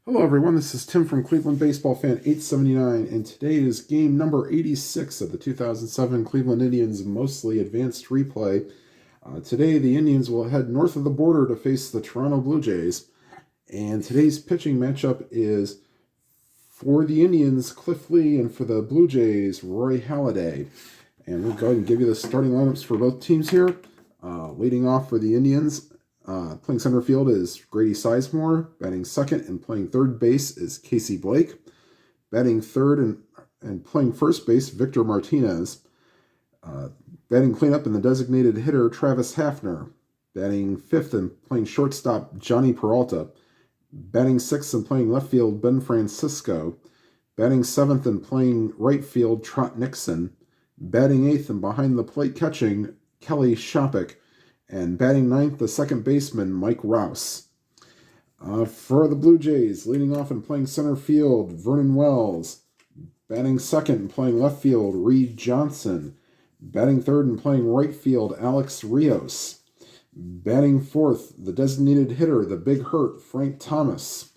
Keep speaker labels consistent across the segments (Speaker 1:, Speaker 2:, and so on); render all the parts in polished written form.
Speaker 1: Hello, everyone. This is Tim from Cleveland Baseball Fan 879, and today is game number 86 of the 2007 Cleveland Indians Mostly Advanced Replay. Today, the Indians will head north of the border to face the Toronto Blue Jays, and today's pitching matchup is for the Indians, Cliff Lee, and for the Blue Jays, Roy Halladay. And we'll go ahead and give you the starting lineups for both teams here. Leading off for the Indians, playing center field is Grady Sizemore. Batting second and playing third base is Casey Blake. Batting third and playing first base, Victor Martinez. Batting cleanup in the designated hitter, Travis Hafner. Batting fifth and playing shortstop, Johnny Peralta. Batting sixth and playing left field, Ben Francisco. Batting seventh and playing right field, Trot Nixon. Batting eighth and behind the plate catching, Kelly Shopik. And batting ninth, the second baseman, Mike Rouse. For the Blue Jays, leading off and playing center field, Vernon Wells. Batting second and playing left field, Reed Johnson. Batting third and playing right field, Alex Rios. Batting fourth, the designated hitter, the big hurt, Frank Thomas.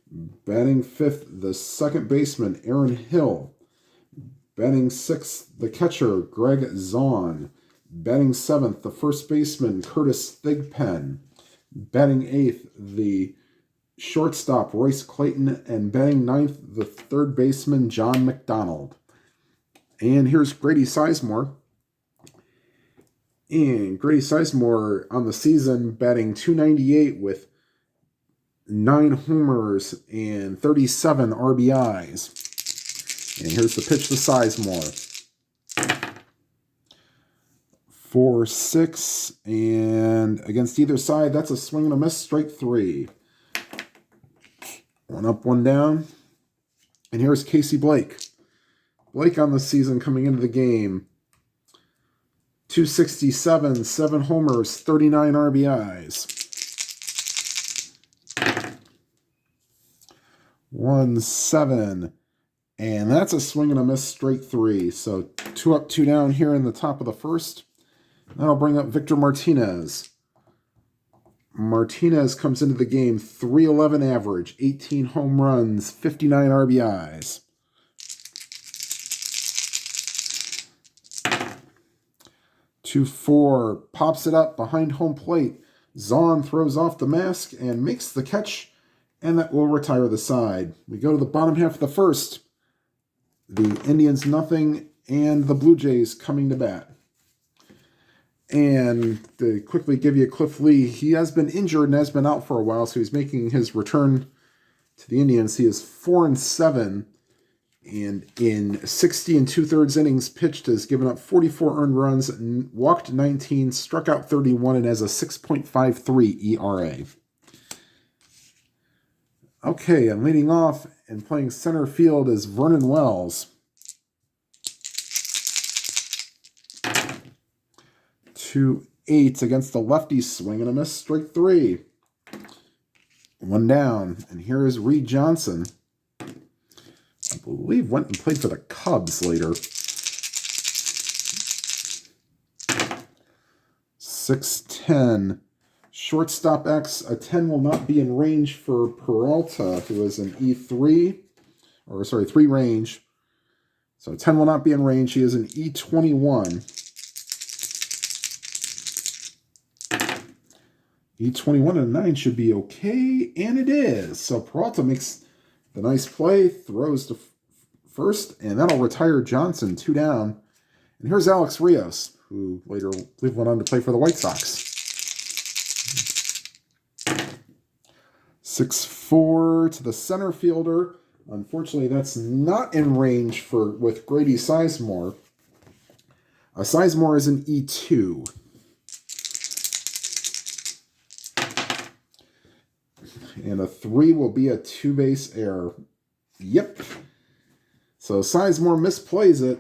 Speaker 1: Batting fifth, the second baseman, Aaron Hill. Batting sixth, the catcher, Greg Zahn. Batting seventh, the first baseman, Curtis Thigpen. Batting eighth, the shortstop, Royce Clayton. And batting ninth, the third baseman, John McDonald. And here's Grady Sizemore. And Grady Sizemore on the season batting .298 with 9 homers and 37 RBIs. And here's the pitch to Sizemore. 4-6, and against either side, that's a swing and a miss, strike 3. One up, one down. And here's Casey Blake. Blake on the season coming into the game. .267, 7 homers, 39 RBIs. 1-7. And that's a swing and a miss, strike 3. So 2 up, 2 down here in the top of the first. That'll bring up Victor Martinez. Martinez comes into the game, .311 average, 18 home runs, 59 RBIs. 2-4, pops it up behind home plate. Zahn throws off the mask and makes the catch, and that will retire the side. We go to the bottom half of the first. The Indians nothing, and the Blue Jays coming to bat. And to quickly give you Cliff Lee, he has been injured and has been out for a while, so he's making his return to the Indians. He is 4-7, and in 60 2/3 innings pitched has given up 44 earned runs, walked 19, struck out 31, and has a 6.53 ERA. Okay, and leading off and playing center field is Vernon Wells. 2-8 against the lefty, swing and a miss, strike 3. 1 down. And here is Reed Johnson. I believe went and played for the Cubs later. 6-10. Shortstop X, a 10 will not be in range for Peralta, who is an E3, 3 range. So 10 will not be in range. He is an E21. E21 and 9 should be okay, and it is. So Peralta makes the nice play, throws to first, and that'll retire Johnson, 2 down. And here's Alex Rios, who later went on to play for the White Sox. 6-4 to the center fielder. Unfortunately, that's not in range with Grady Sizemore. Sizemore is an E2. And a 3 will be a 2-base error. Yep. So Sizemore misplays it.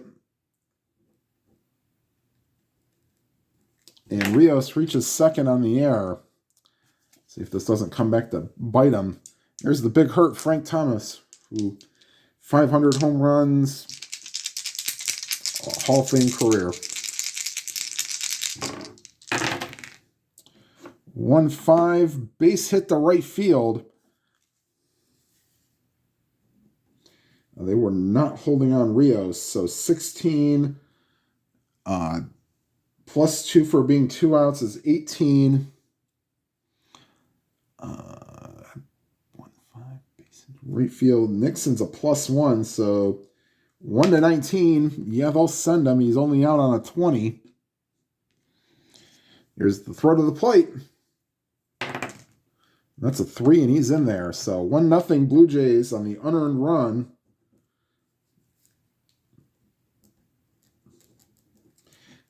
Speaker 1: And Rios reaches second on the error. See if this doesn't come back to bite him. There's the big hurt, Frank Thomas, who 500 home runs, Hall of Fame career. 1-5, base hit to right field. They were not holding on Rios, so 16 plus 2 for being 2 outs is 18. 1-5 base right field. Nixon's a +1, so 1-19. Yeah, they'll send him. He's only out on a 20. Here's the throw to the plate. That's a 3, and he's in there. So 1-0 Blue Jays on the unearned run.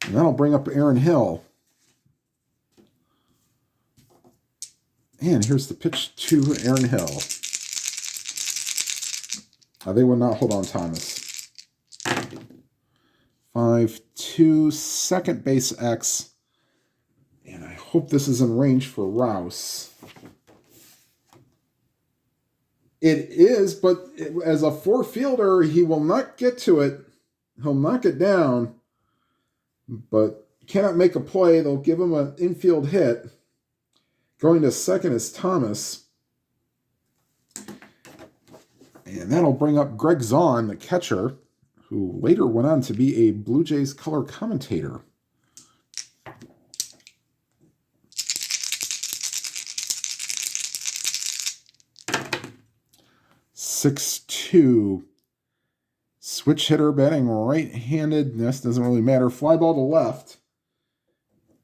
Speaker 1: And that'll bring up Aaron Hill. And here's the pitch to Aaron Hill. They will not hold on Thomas. 5-2, second base X. And I hope this is in range for Rouse. It is, but as a four-fielder, he will not get to it. He'll knock it down, but cannot make a play. They'll give him an infield hit. Going to second is Thomas. And that'll bring up Greg Zahn, the catcher, who later went on to be a Blue Jays color commentator. (6-2) switch hitter batting right-handed. This doesn't really matter. Fly ball to left.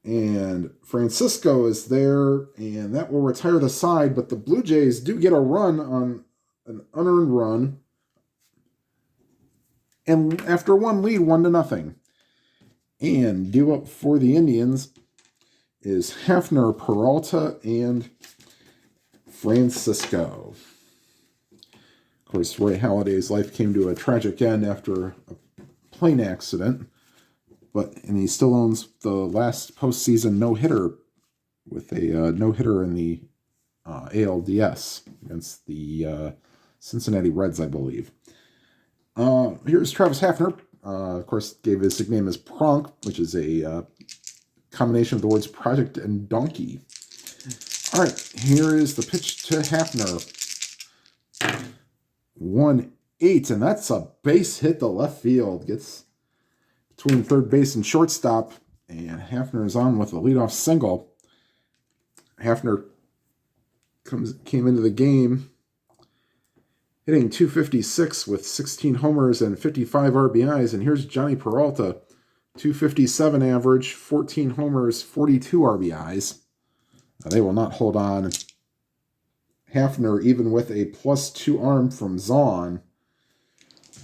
Speaker 1: And Francisco is there, and that will retire the side, but the Blue Jays do get a run on an unearned run. And after one lead, 1-0. And due up for the Indians is Hafner, Peralta, and Francisco. Of course, Roy Halladay's life came to a tragic end after a plane accident. And he still owns the last postseason no-hitter with a no-hitter in the ALDS against the Cincinnati Reds, I believe. Here's Travis Hafner. Of course, gave his nickname as Pronk, which is a combination of the words project and donkey. All right, here is the pitch to Hafner. 1-8, and that's a base hit to left field. Gets between third base and shortstop, and Hafner is on with a leadoff single. Hafner came into the game hitting .256 with 16 homers and 55 RBIs, and here's Johnny Peralta, .257 average, 14 homers, 42 RBIs. They will not hold on Hafner, even with a +2 arm from Zahn.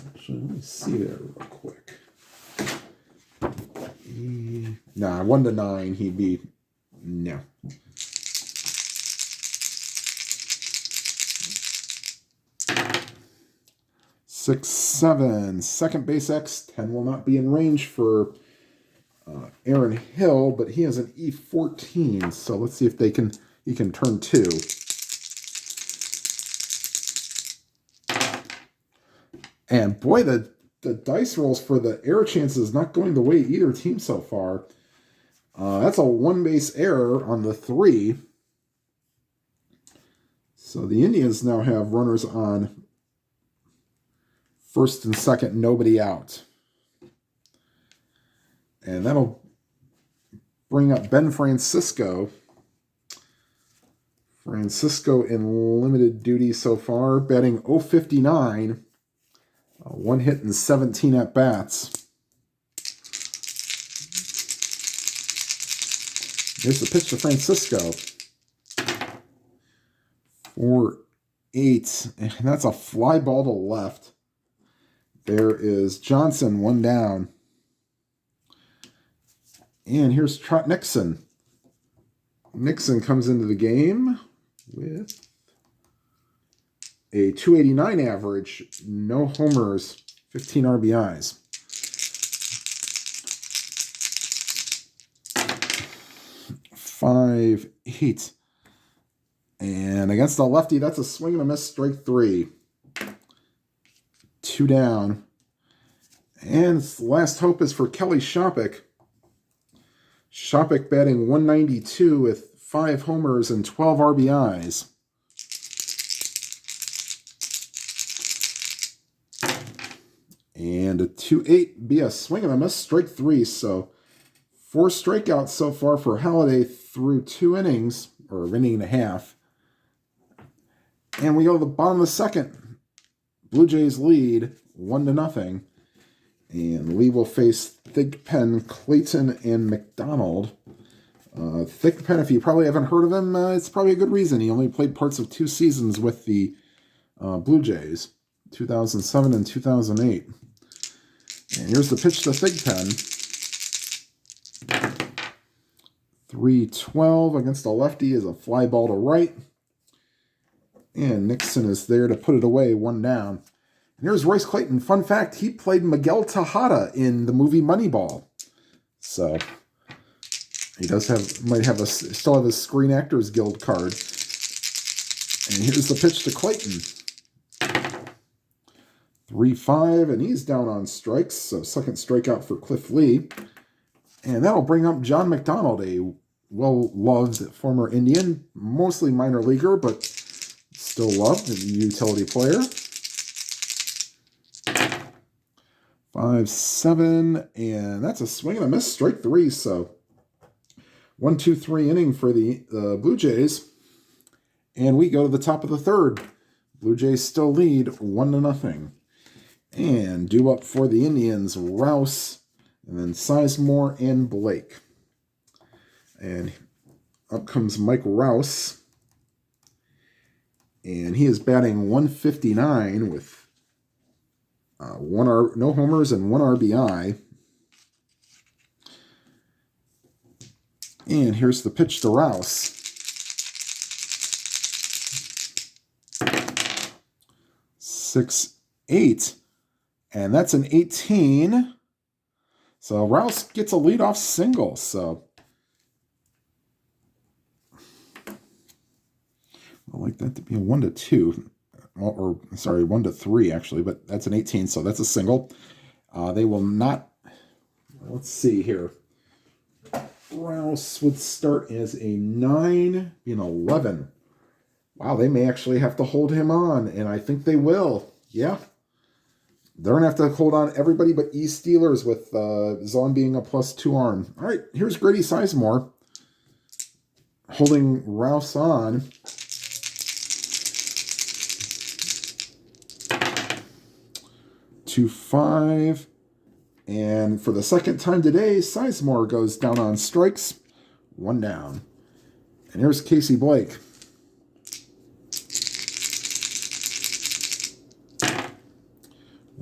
Speaker 1: Actually, let me see that real quick. 1-9, he'd be, no. Six, 7, second base X. 10 will not be in range for Aaron Hill, but he has an E14, so let's see if he can turn 2. And boy, the dice rolls for the error chances not going the way either team so far. That's a one-base error on the 3. So the Indians now have runners on first and second, nobody out. And that'll bring up Ben Francisco. Francisco in limited duty so far, batting .059. 1 hit and 17 at-bats. Here's the pitch to Francisco. 4-8, and that's a fly ball to left. There is Johnson, 1 down. And here's Trot Nixon. Nixon comes into the game with a .289 average, no homers, 15 RBIs. Five, 8. And against the lefty, that's a swing and a miss, strike 3. 2 down. And last hope is for Kelly Shopik. Shopik batting .192 with 5 homers and 12 RBIs. And a 2-8 be a swing and a miss, strike 3. So 4 strikeouts so far for Halladay through 2 innings, or an inning and a half. And we go to the bottom of the second. Blue Jays lead 1-0. And we will face Thigpen, Clayton, and McDonald. Thigpen, if you probably haven't heard of him, it's probably a good reason. He only played parts of 2 seasons with the Blue Jays, 2007 and 2008. And here's the pitch to Thigpen. 3-12 against the lefty is a fly ball to right. And Nixon is there to put it away, 1 down. And here's Royce Clayton. Fun fact, he played Miguel Tejada in the movie Moneyball. So he does still have his Screen Actors Guild card. And here's the pitch to Clayton. 3-5, and he's down on strikes. So second strikeout for Cliff Lee. And that'll bring up John McDonald, a well-loved former Indian, mostly minor leaguer, but still loved, a utility player. 5-7, and that's a swing and a miss, strike 3. So 1-2-3 inning for the Blue Jays. And we go to the top of the third. Blue Jays still lead 1-0. And due up for the Indians, Rouse, and then Sizemore and Blake. And up comes Mike Rouse. And he is batting 159 with no homers and 1 RBI. And here's the pitch to Rouse. 6-8. And that's an 18. So Rouse gets a leadoff single. So I'd like that to be a 1-2. Or sorry, 1-3 actually, but that's an 18, so that's a single. They will not. Let's see here. Rouse would start as a 9, being 11. Wow, they may actually have to hold him on, and I think they will. Yeah. They're going to have to hold on everybody but E Steelers with Zahn being a +2 arm. All right, here's Grady Sizemore holding Rouse on. 2-5. And for the second time today, Sizemore goes down on strikes. 1 down. And here's Casey Blake.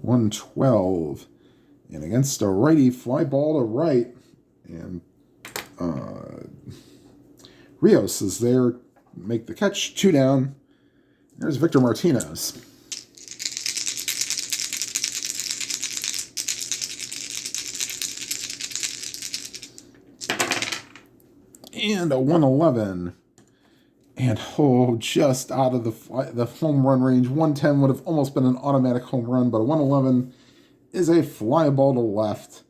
Speaker 1: 1-12. And against a righty, fly ball to right. And Rios is there to make the catch. 2 down. There's Victor Martinez. And a 1-11. And just out of the home run range. 110 would have almost been an automatic home run, but a 111 is a fly ball to left.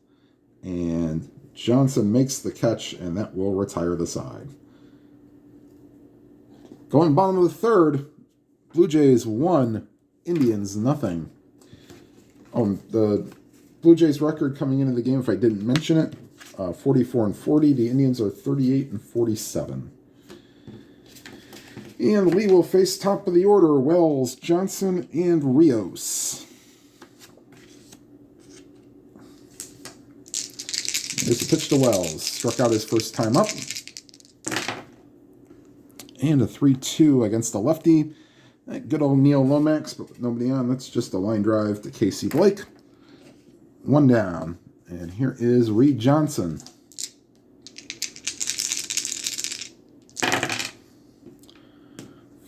Speaker 1: And Johnson makes the catch, and that will retire the side. Going bottom of the third, Blue Jays 1, Indians 0. The Blue Jays record coming into the game, if I didn't mention it, 44-40. The Indians are 38-47. And we will face top of the order, Wells, Johnson, and Rios. There's a pitch to Wells. Struck out his first time up. And a 3-2 against the lefty. Good old Neil Lomax, but with nobody on. That's just a line drive to Casey Blake. 1 down. And here is Reed Johnson.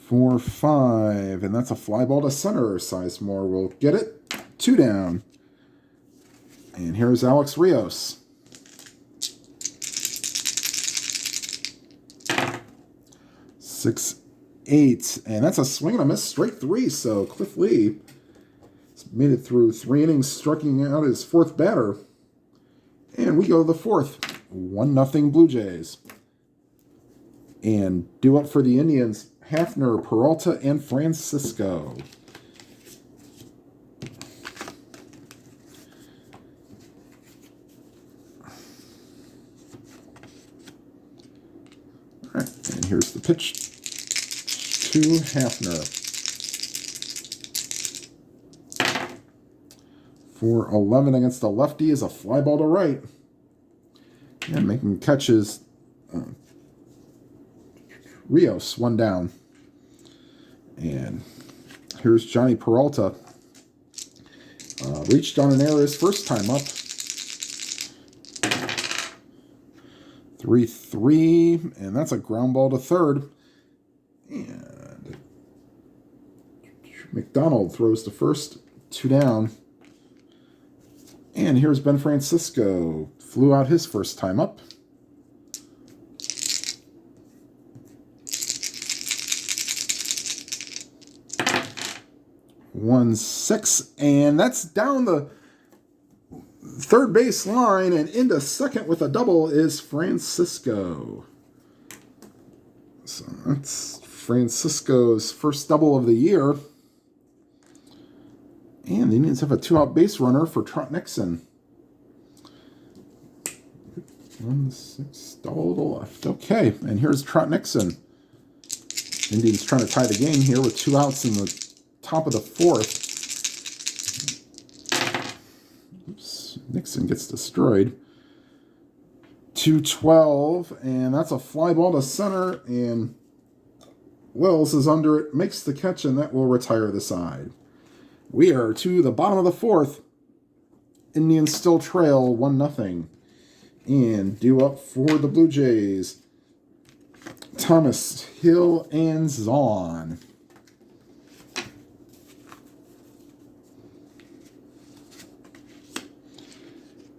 Speaker 1: 4-5, and that's a fly ball to center. Sizemore will get it. 2 down. And here's Alex Rios. 6-8, and that's a swing and a miss, straight 3. So Cliff Lee made it through 3 innings, striking out his 4th batter. And we go to the 4th. 1-0 Blue Jays. And due up for the Indians, Hafner, Peralta, and Francisco. here's the pitch to Hafner. For 11 against the lefty is a fly ball to right. And making catches. Rios, one down. And here's Johnny Peralta. Reached on an error his first time up. 3-3, and that's a ground ball to third. And McDonald throws to first, 2 down. And here's Ben Francisco. Flew out his first time up. 1-6, and that's down the third base line, and into second with a double is Francisco. So that's Francisco's first double of the year. And the Indians have a 2-out base runner for Trot Nixon. 1-6, double to the left. Okay, and here's Trot Nixon. Indians trying to tie the game here with 2 outs in the top of the fourth. Oops, Nixon gets destroyed. 2-12, and that's a fly ball to center, and Wells is under it, makes the catch, and that will retire the side. We are to the bottom of the fourth. Indians still trail 1-0. And due up for the Blue Jays, Thomas, Hill, and Zahn.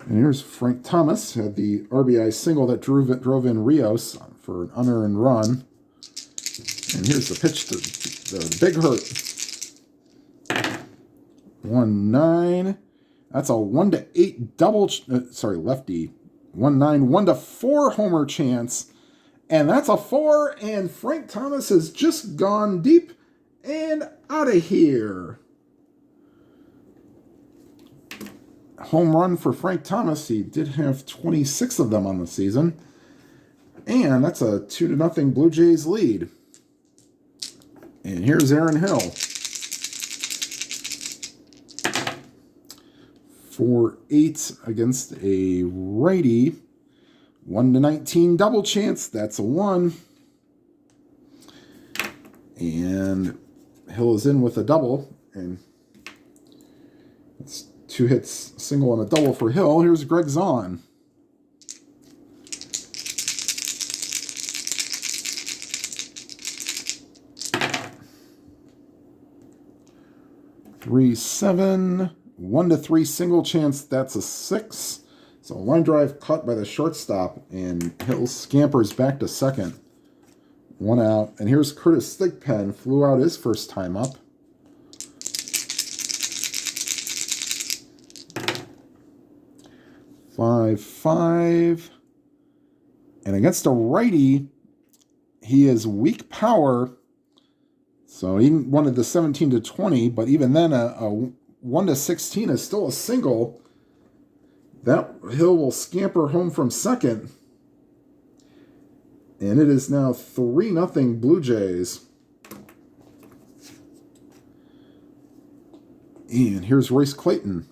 Speaker 1: And here's Frank Thomas, had the RBI single that drove in Rios for an unearned run. And here's the pitch to the Big Hurt. 1-9. That's a 1-8 double. Lefty. 1-9, 1-4 homer chance. And that's a 4. And Frank Thomas has just gone deep and out of here. Home run for Frank Thomas. He did have 26 of them on the season. And that's a 2-0 Blue Jays lead. And here's Aaron Hill. 4-8 against a righty. 1-19 double chance. That's a 1. And Hill is in with a double. And it's 2 hits, single and a double for Hill. Here's Greg Zahn. Three, 7, 1-3 single chance. That's a 6. So line drive cut by the shortstop, and Hill scampers back to second. 1 out. And here's Curtis Thigpen. Flew out his first time up. 5-5. And against a righty, he is weak power. So he wanted the 17-20, but even then, a 1-16 is still a single. That Hill will scamper home from second. And it is now 3-0 Blue Jays. And here's Royce Clayton.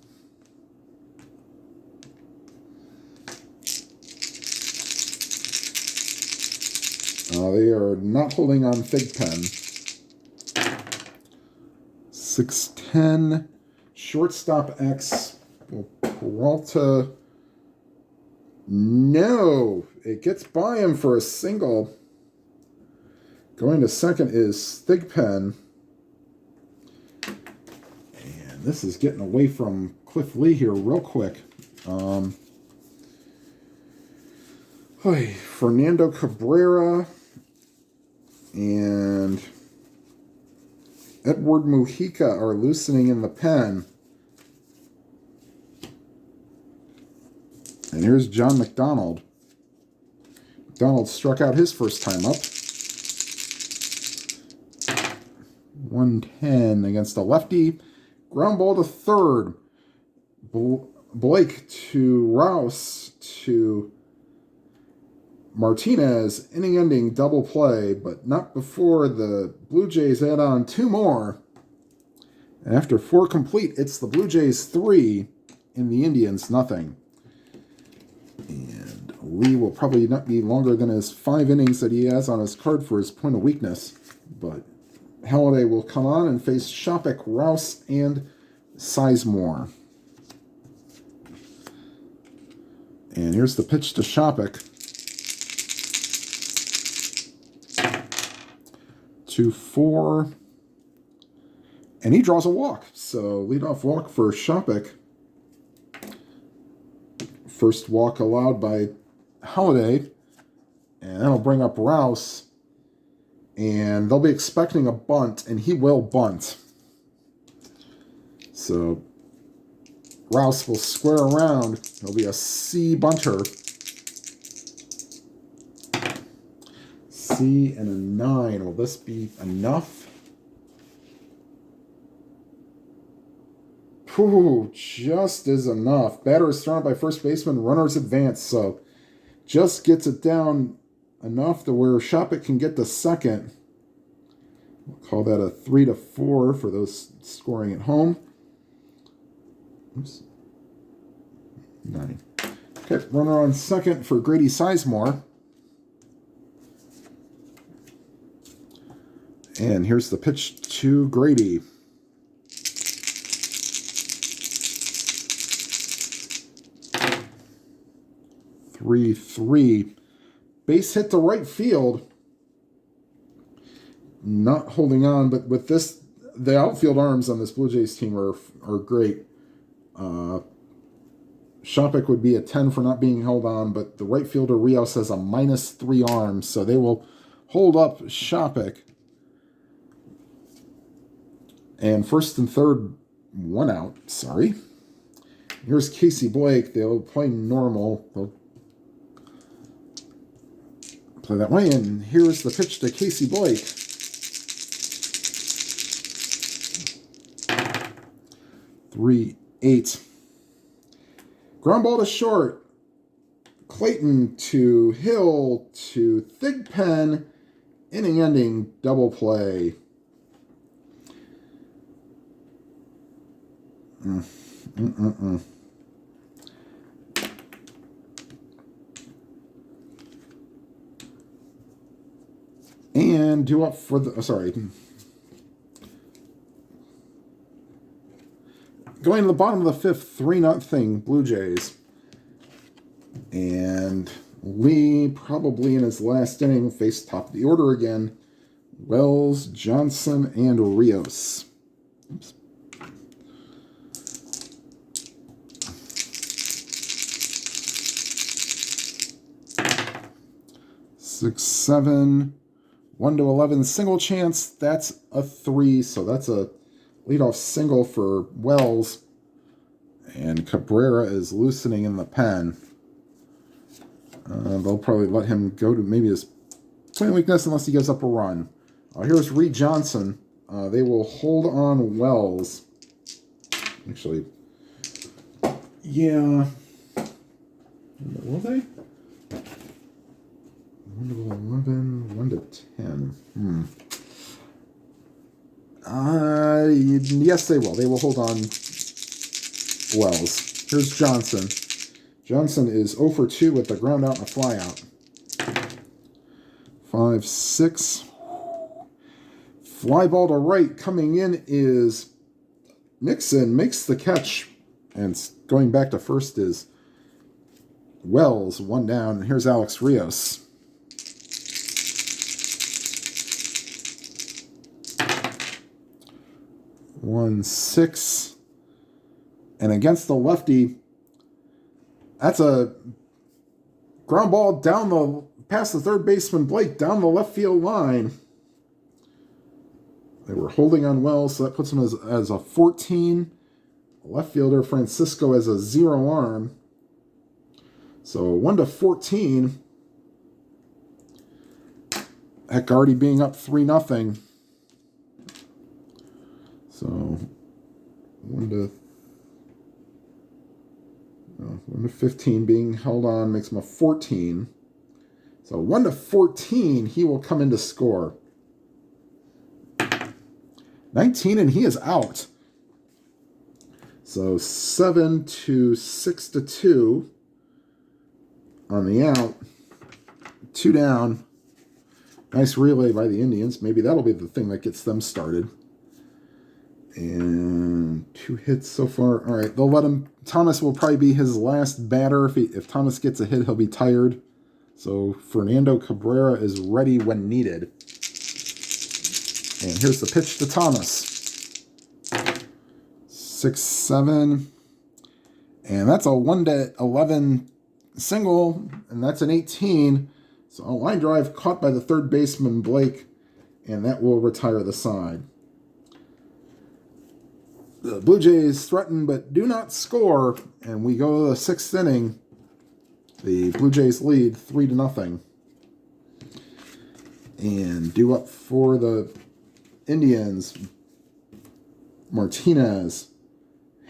Speaker 1: They are not holding on Thigpen. 6-10. Shortstop X. Peralta. No. It gets by him for a single. Going to second is Thigpen. And this is getting away from Cliff Lee here real quick. Fernando Cabrera and Edward Mujica are loosening in the pen. And here's John McDonald. McDonald struck out his first time up. 110 against a lefty. Ground ball to third. Blake to Rouse to Martinez, inning-ending double play, but not before the Blue Jays add on 2 more. And after 4 complete, it's the Blue Jays 3 and the Indians nothing. And Lee will probably not be longer than his 5 innings that he has on his card for his point of weakness. But Halladay will come on and face Shopik, Rouse, and Sizemore. And here's the pitch to Shopik. 2-4. And he draws a walk. So leadoff walk for Shopik. First walk allowed by Halladay. And that'll bring up Rouse. And they'll be expecting a bunt, and he will bunt. So Rouse will square around. There'll be a C bunter. C and a 9. Will this be enough? Ooh, just is enough. Batter is thrown by first baseman. Runners advance. So just gets it down enough to where Shopik can get to second. We'll call that a 3-4 for those scoring at home. Oops. 9. Okay, runner on second for Grady Sizemore. And here's the pitch to Grady. 3-3. Base hit to right field. Not holding on, but with this, the outfield arms on this Blue Jays team are great. Shopik would be a 10 for not being held on, but the right fielder Rios has a -3 arms, so they will hold up Shopik. And first and third, 1 out. Sorry. Here's Casey Blake. They'll play normal. They'll play that way. And here's the pitch to Casey Blake. 3-8. Ground ball to short. Clayton to Hill to Thigpen. Inning-ending double play. And due up for the... Going to the bottom of the fifth, 3-0 Blue Jays. And Lee, probably in his last inning, faced top of the order again. Wells, Johnson, and Rios. Oops. Six, 7, 1-11 single chance. That's a 3, so that's a leadoff single for Wells. And Cabrera is loosening in the pen. They'll probably let him go to maybe his point weakness unless he gives up a run. Here's Reed Johnson. They will hold on Wells. Actually, yeah. Will they? 1-11, 1-10. Yes, they will. They will hold on Wells. Here's Johnson. Johnson is 0 for 2 with the ground out and a fly out. 5-6. Fly ball to right. Coming in is Nixon. Makes the catch. And going back to first is Wells. 1 down. And here's Alex Rios. One, 6. And against the lefty, that's a ground ball down past the third baseman Blake, down the left field line. They were holding on Wells, so that puts him as a 14. Left fielder Francisco as a 0 arm. So 1-14. Heck, already being up 3-0. So 1-15 being held on makes him a 14. So 1-14, he will come in to score. 19, and he is out. So 7-6-2 on the out. 2 down. Nice relay by the Indians. Maybe that'll be the thing that gets them started. And 2 hits so far. All right, they'll let him. Thomas will probably be his last batter. If Thomas gets a hit, he'll be tired. So Fernando Cabrera is ready when needed. And here's the pitch to Thomas. 6-7. And that's a 1-11 single. And that's an 18. So a line drive caught by the third baseman, Blake. And that will retire the side. The Blue Jays threaten but do not score. And we go to the 6th inning. The Blue Jays lead 3-0. And due up for the Indians, Martinez,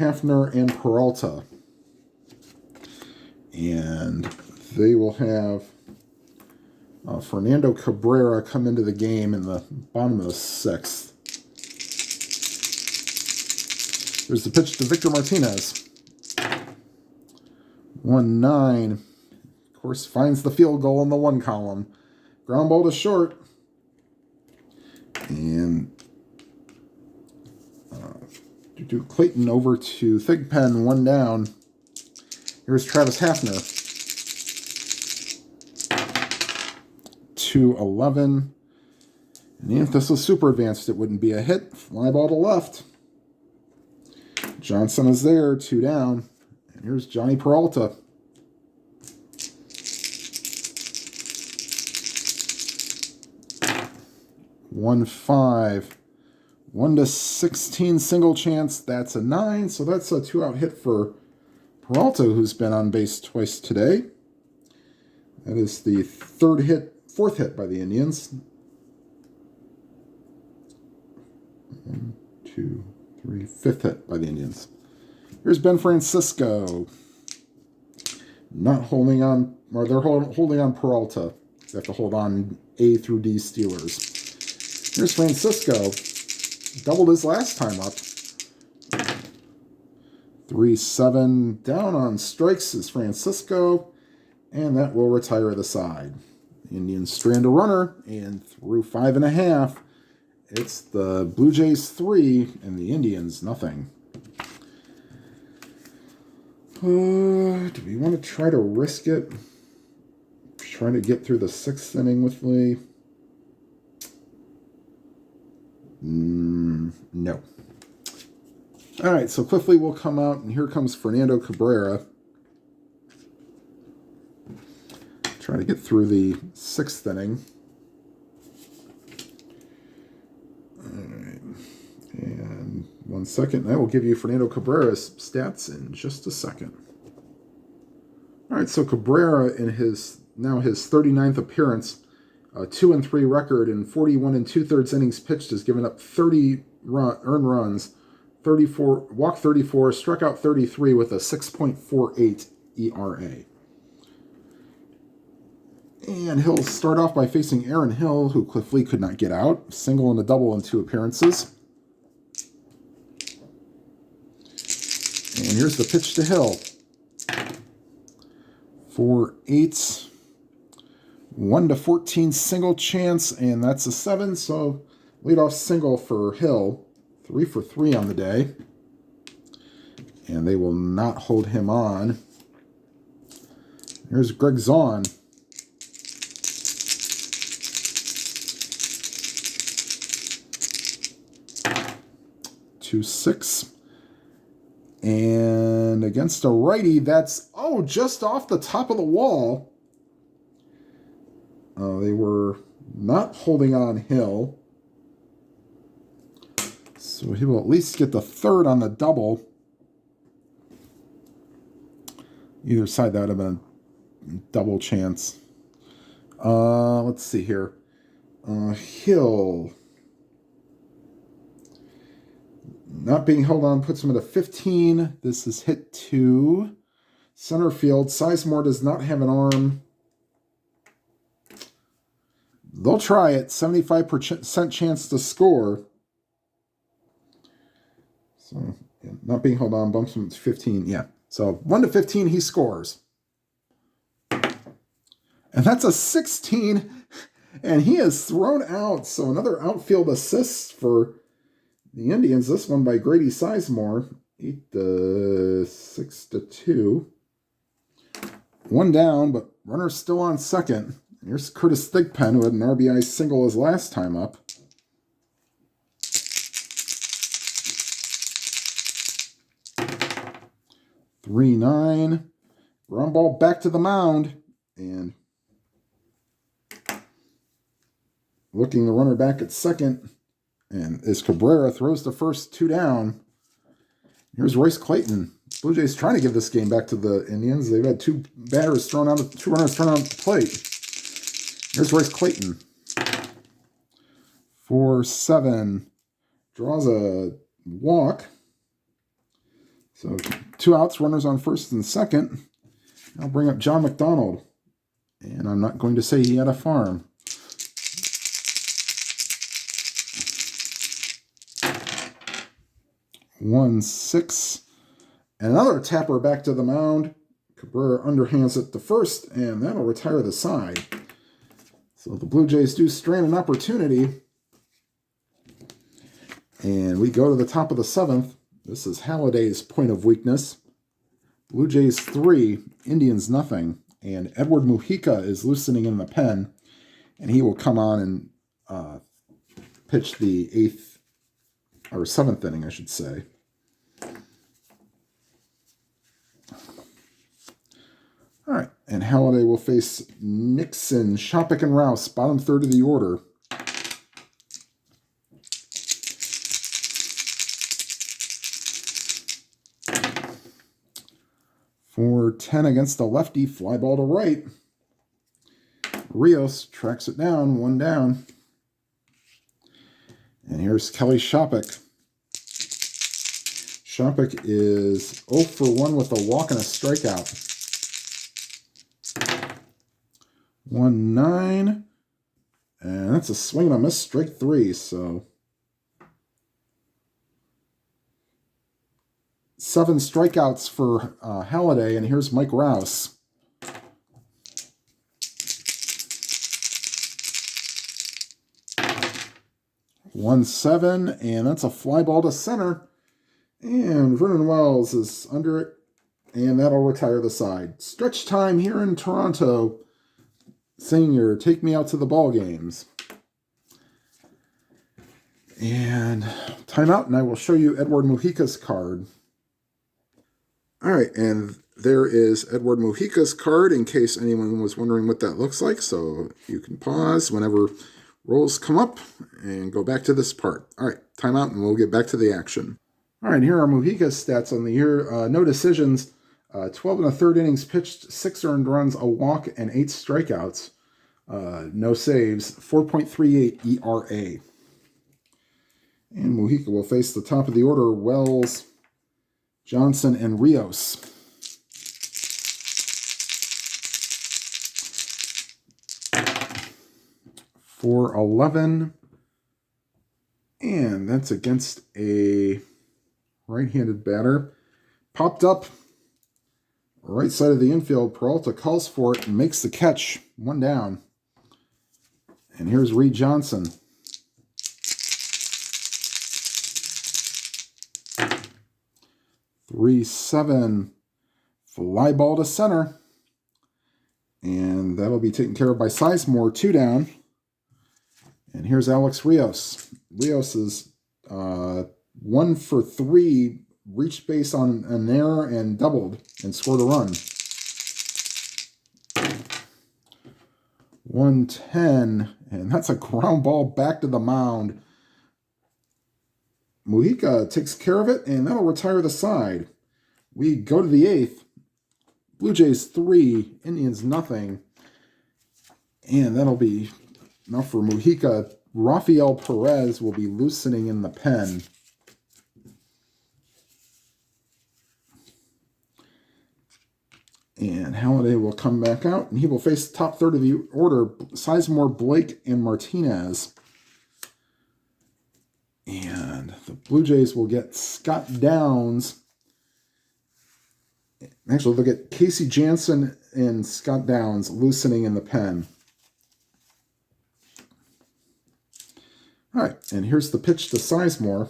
Speaker 1: Hafner, and Peralta. And they will have Fernando Cabrera come into the game in the bottom of the 6th. There's the pitch to Victor Martinez. 1-9. Of course, finds the field goal in the 1 column. Ground ball to short. And Clayton over to Thigpen, 1 down. Here's Travis Hafner. 2-11. And if this was super advanced, it wouldn't be a hit. Fly ball to left. Johnson is there, 2 down. And here's Johnny Peralta. 1-5. 1-16 single chance. That's a 9. So that's a 2-out hit for Peralta, who's been on base twice today. That is the 4th hit by the Indians. 1, 2, 3, 5th hit by the Indians. Here's Ben Francisco. Not holding on, or they're holding on Peralta. They have to hold on A through D Steelers. Here's Francisco. Doubled his last time up. 3-7. Down on strikes is Francisco. And that will retire the side. The Indians strand a runner. And through 5.5, it's the Blue Jays 3 and the Indians nothing. Do we want to try to risk it? Trying to get through the 6th inning with Lee? No. All right, so Cliff Lee will come out, and here comes Fernando Cabrera. Try to get through the 6th inning. All right. And 1 second, and I will give you Fernando Cabrera's stats in just a second. All right, so Cabrera in his 39th appearance, 2-3 record in 41 2/3 innings pitched, has given up 30 earned runs, walked 34, struck out 33 with a 6.48 ERA. And he'll start off by facing Aaron Hill, who Cliff Lee could not get out. Single and a double in 2 appearances. And here's the pitch to Hill. 4-8. 1-14 single chance, and that's a 7. So leadoff single for Hill. 3 for 3 on the day. And they will not hold him on. Here's Greg Zaun. 2-6. And against a righty, that's, just off the top of the wall. They were not holding on Hill. So he will at least get the 3rd on the double. Either side, that would have been a double chance. Let's see here. Hill. Not being held on puts him at a 15. This is hit to center field. Sizemore does not have an arm. They'll try it. 75% chance to score. So, yeah, not being held on bumps him to 15. Yeah. So 1 to 15, he scores. And that's a 16. And he is thrown out. So another outfield assist for the Indians. This one by Grady Sizemore. 6-2. One down, but runner's still on second. Here's Curtis Thigpen, who had an RBI single his last time up. 3-9. Ground ball back to the mound. And looking the runner back at second. And as Cabrera throws to first, 2 down. Here's Royce Clayton. Blue Jays trying to give this game back to the Indians. They've had 2 runners thrown out of the plate. Here's Royce Clayton. 4-7. Draws a walk. So 2 outs, runners on first and second. I'll bring up John McDonald. And I'm not going to say he had a farm. One, 6. Another tapper back to the mound. Cabrera underhands it to first, and that'll retire the side. So the Blue Jays do strand an opportunity. And we go to the top of the 7th. This is Halladay's point of weakness. Blue Jays 3, Indians nothing. And Edward Mujica is loosening in the pen. And he will come on and pitch the 8th, or 7th inning, I should say. All right, and Halladay will face Nixon, Shopik, and Rouse, bottom third of the order. For 10 against the lefty, fly ball to right. Rios tracks it down, 1 down. And here's Kelly Shopik. Shopik is 0 for 1 with a walk and a strikeout. 1-9. And that's a swing and a miss, strike 3. So 7 strikeouts for Halladay. And here's Mike Rouse. One 7, and that's a fly ball to center. And Vernon Wells is under it, and that'll retire the side. Stretch time here in Toronto. Senior, take me out to the ball games. And timeout, and I will show you Edward Mujica's card. All right, and there is Edward Mujica's card in case anyone was wondering what that looks like. So you can pause whenever rolls come up and go back to this part. All right, timeout, and we'll get back to the action. All right, here are Mujica's stats on the year. No decisions, 12 1/3 innings pitched, 6 earned runs, a walk, and 8 strikeouts. No saves, 4.38 ERA. And Mujica will face the top of the order, Wells, Johnson, and Rios. For 11, and that's against a right-handed batter. Popped up, right side of the infield. Peralta calls for it and makes the catch. 1 down. And here's Reed Johnson. Three 7, fly ball to center. And that'll be taken care of by Sizemore. 2 down. And here's Alex Rios. Rios is 1 for 3, reached base on an error and doubled and scored a run. 1-10, and that's a ground ball back to the mound. Mujica takes care of it, and that'll retire the side. We go to the 8th. Blue Jays 3, Indians nothing. And that'll be enough for Mujica. Rafael Perez will be loosening in the pen. And Halladay will come back out, and he will face the top third of the order, Sizemore, Blake, and Martinez. And the Blue Jays will get Scott Downs. Actually, they'll get Casey Janssen and Scott Downs loosening in the pen. All right, and here's the pitch to Sizemore.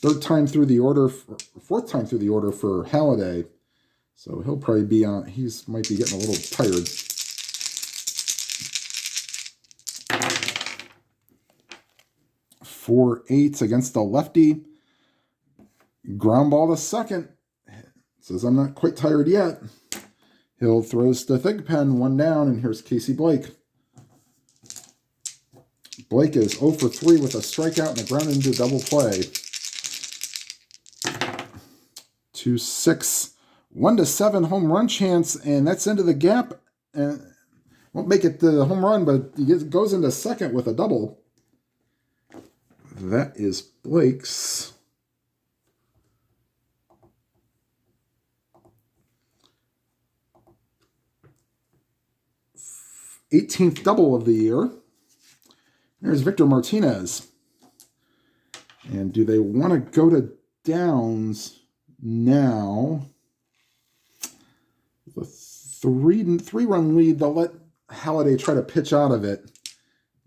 Speaker 1: Fourth time through the order for Halladay. So he'll probably be on, might be getting a little tired. For 8 against the lefty. Ground ball to second. Says, I'm not quite tired yet. Hill throws to Thigpen, 1 down, and here's Casey Blake. Blake is 0 for 3 with a strikeout and a ground into double play. 2-6, 1-7 home run chance, and that's into the gap. And won't make it the home run, but he goes into second with a double. That is Blake's 18th double of the year. There's Victor Martinez. And do they want to go to Downs now? The three-run lead, they'll let Halladay try to pitch out of it.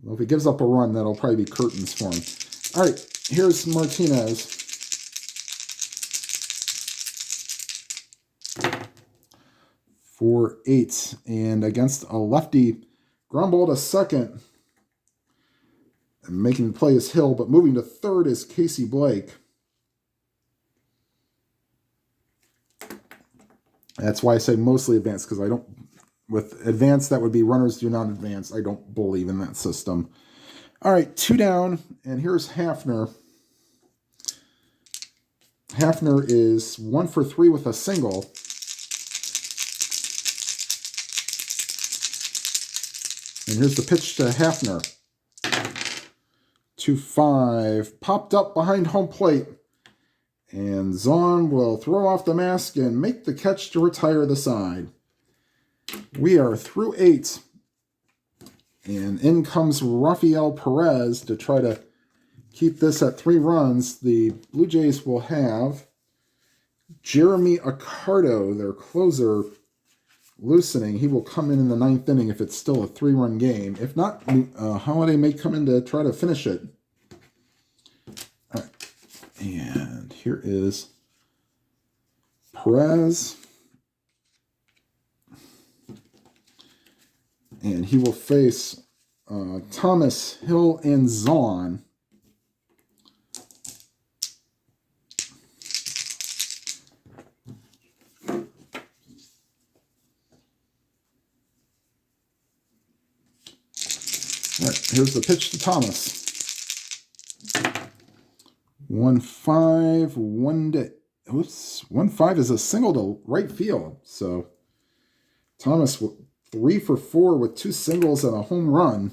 Speaker 1: Well, if he gives up a run, that'll probably be curtains for him. All right, here's Martinez. For 8, and against a lefty, ground ball to second. And making the play is Hill, but moving to third is Casey Blake. That's why I say mostly advanced, because I don't, with advanced, that would be runners do not advance. I don't believe in that system. All right, 2 down, and here's Hafner. Hafner is 1 for 3 with a single. And here's the pitch to Hafner. 2-5, popped up behind home plate. And Zahn will throw off the mask and make the catch to retire the side. We are through 8. And in comes Rafael Perez to try to keep this at 3 runs. The Blue Jays will have Jeremy Accardo, their closer, loosening. He will come in the 9th inning if it's still a 3-run game. If not, Halladay may come in to try to finish it. All right. And here is Perez. And he will face Thomas, Hill, and Zahn. All right, here's the pitch to Thomas. 1-5, 1-5 is a single to right field. So Thomas 3 for 4 with 2 singles and a home run.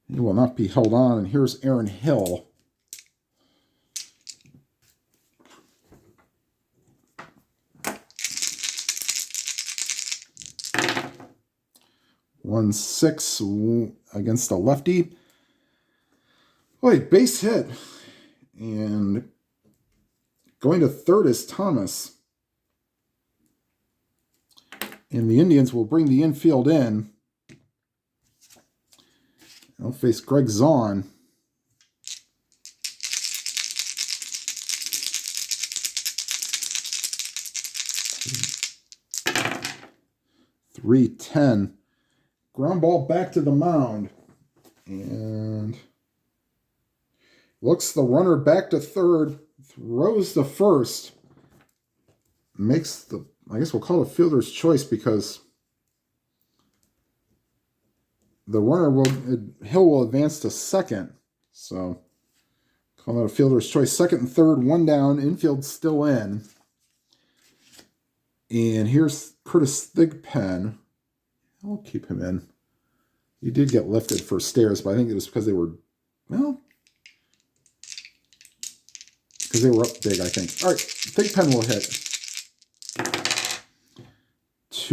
Speaker 1: He will not be held on. And here's Aaron Hill. One 6 against a lefty. Wait, base hit. And going to third is Thomas. And the Indians will bring the infield in. They'll face Greg Zahn. .310. Ground ball back to the mound. And looks the runner back to third. Throws to first. Makes the, I guess we'll call it a fielder's choice because the runner Hill will advance to second. So call it a fielder's choice. Second and third, 1 down, infield still in. And here's Curtis Thigpen. I'll keep him in. He did get lifted for stairs, but I think it was because they were, well, because they were up big, I think. All right, Thigpen will hit.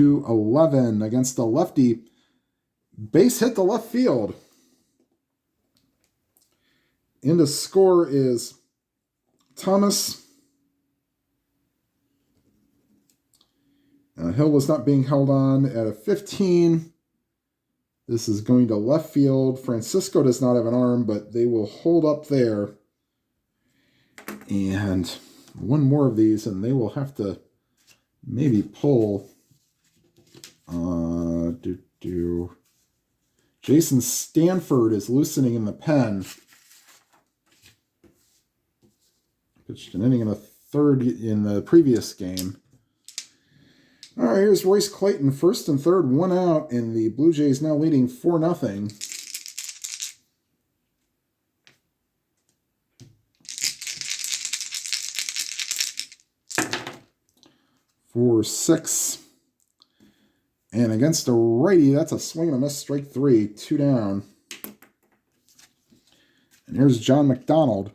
Speaker 1: 211 against the lefty. Base hit to left field. And the score is Thomas. Hill was not being held on at a 15. This is going to left field. Francisco does not have an arm, but they will hold up there. And one more of these, and they will have to maybe pull. Jason Stanford is loosening in the pen. Pitched an inning in the third in the previous game. All right, here's Royce Clayton, first and third, one out, and the Blue Jays now leading 4-0. For 6. And against a righty, that's a swing and a miss, strike 3, 2 down. And here's John McDonald.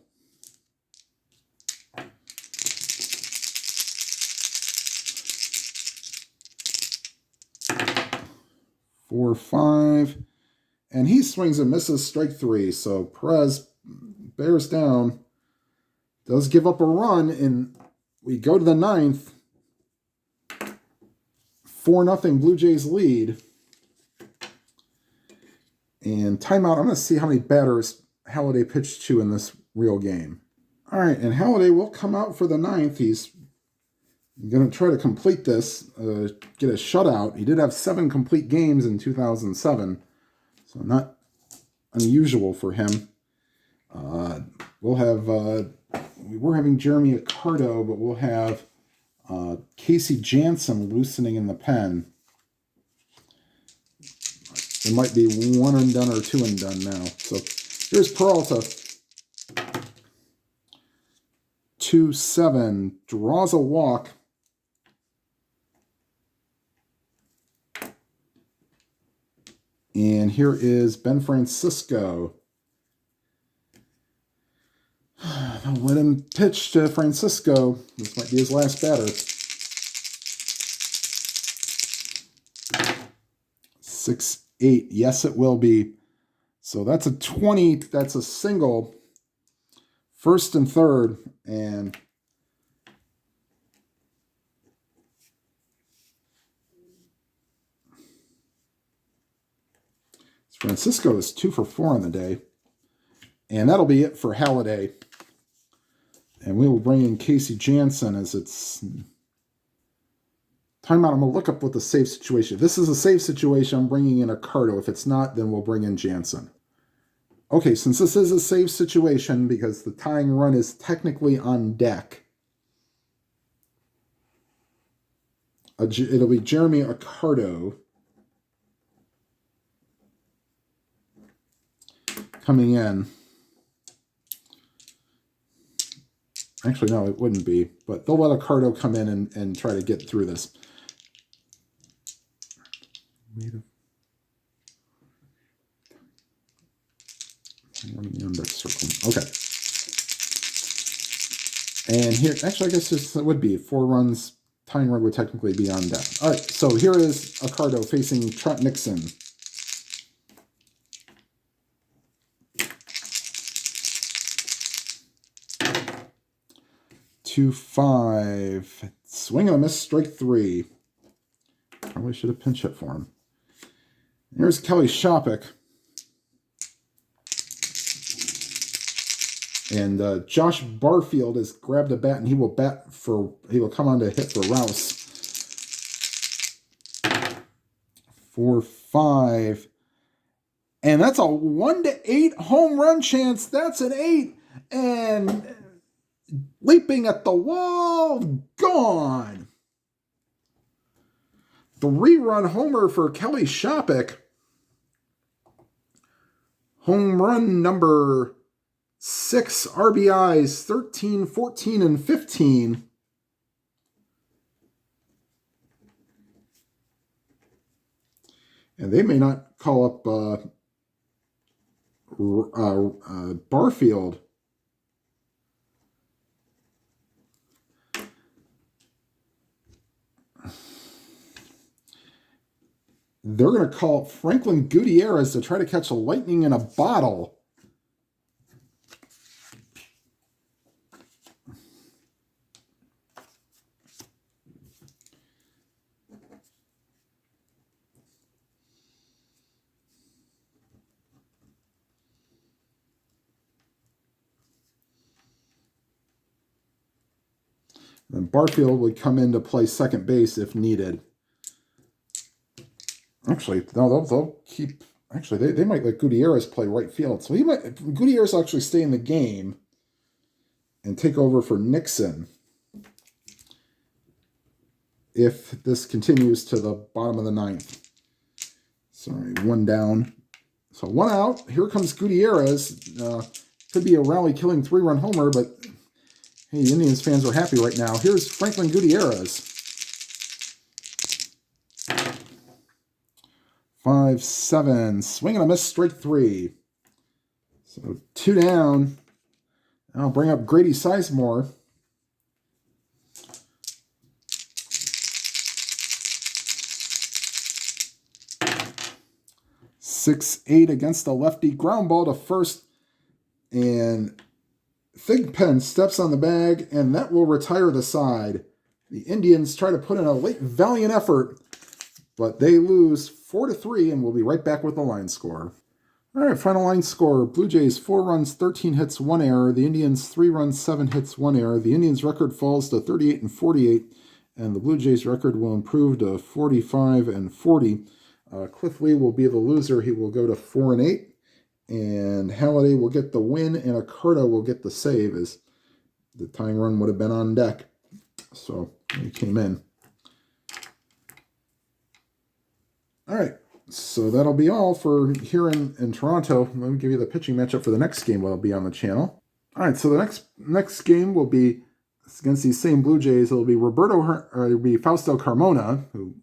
Speaker 1: For 5. And he swings and misses, strike 3. So Perez bears down. Does give up a run, and we go to the 9th. 4-0 Blue Jays lead. And timeout. I'm going to see how many batters Halladay pitched to in this real game. All right, and Halladay will come out for the 9th. He's going to try to complete this, get a shutout. He did have 7 complete games in 2007, so not unusual for him. We'll have, we were having Jeremy Accardo, but we'll have Casey Jansen loosening in the pen. It might be 1 and done or 2 and done now. So here's Peralta. 2-7, draws a walk. And here is Ben Francisco. I'll let him pitch to Francisco. This might be his last batter. 6-8. Yes, it will be. So that's a 20. That's a single. First and third. And Francisco is 2 for 4 on the day. And that'll be it for Halladay. And we will bring in Casey Jansen as it's timeout. I'm going to look up what the save situation. If this is a save situation, I'm bringing in Accardo. If it's not, then we'll bring in Jansen. Okay, since this is a save situation, because the tying run is technically on deck, it'll be Jeremy Accardo coming in. Actually, no, it wouldn't be. But they'll let Accardo come in and try to get through this. Okay. And here, actually, I guess it would be 4 runs. Tying run would technically be on deck. All right, so here is Accardo facing Trent Nixon. 2-5. Swing and a miss, strike 3. Probably should have pinch hit for him. Here's Kelly Shopik. And Josh Barfield has grabbed a bat, and he will come on to hit for Rouse. 4-5. And that's a 1-8 home run chance. That's an 8. And leaping at the wall, gone. 3-run homer for Kelly Shopik. Home run number 6, RBIs, 13, 14, and 15. And they may not call up Barfield. They're going to call Franklin Gutierrez to try to catch a lightning in a bottle. Then Barfield would come in to play second base if needed. Actually, no, they'll keep. Actually, they might let Gutierrez play right field. So Gutierrez will actually stay in the game and take over for Nixon if this continues to the bottom of the ninth. Sorry, one down. So one out. Here comes Gutierrez. Could be a rally-killing 3-run homer, but hey, Indians fans are happy right now. Here's Franklin Gutierrez. 5-7. Swing and a miss, strike 3. So 2 down. I'll bring up Grady Sizemore. (6-8) against the lefty. Ground ball to first. And Thigpen steps on the bag, and that will retire the side. The Indians try to put in a late valiant effort, but they lose 4-3, and we'll be right back with the line score. All right, final line score. Blue Jays 4 runs, 13 hits, 1 error. The Indians 3 runs, 7 hits, 1 error. The Indians' record falls to 38-48, and the Blue Jays' record will improve to 45-40. Cliff Lee will be the loser. He will go to 4-8, and Halladay will get the win, and Acurta will get the save, as the tying run would have been on deck. So he came in. All right, so that'll be all for here in Toronto. Let me give you the pitching matchup for the next game that'll be on the channel. All right, so the next game will be against these same Blue Jays. It'll be Fausto Carmona, who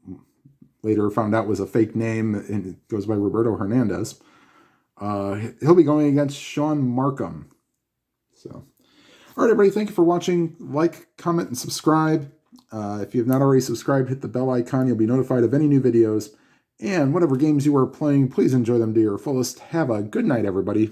Speaker 1: later found out was a fake name and it goes by Roberto Hernandez. He'll be going against Sean Markham. So, all right, everybody, thank you for watching. Like, comment, and subscribe. If you have not already subscribed, hit the bell icon. You'll be notified of any new videos. And whatever games you are playing, please enjoy them to your fullest. Have a good night, everybody.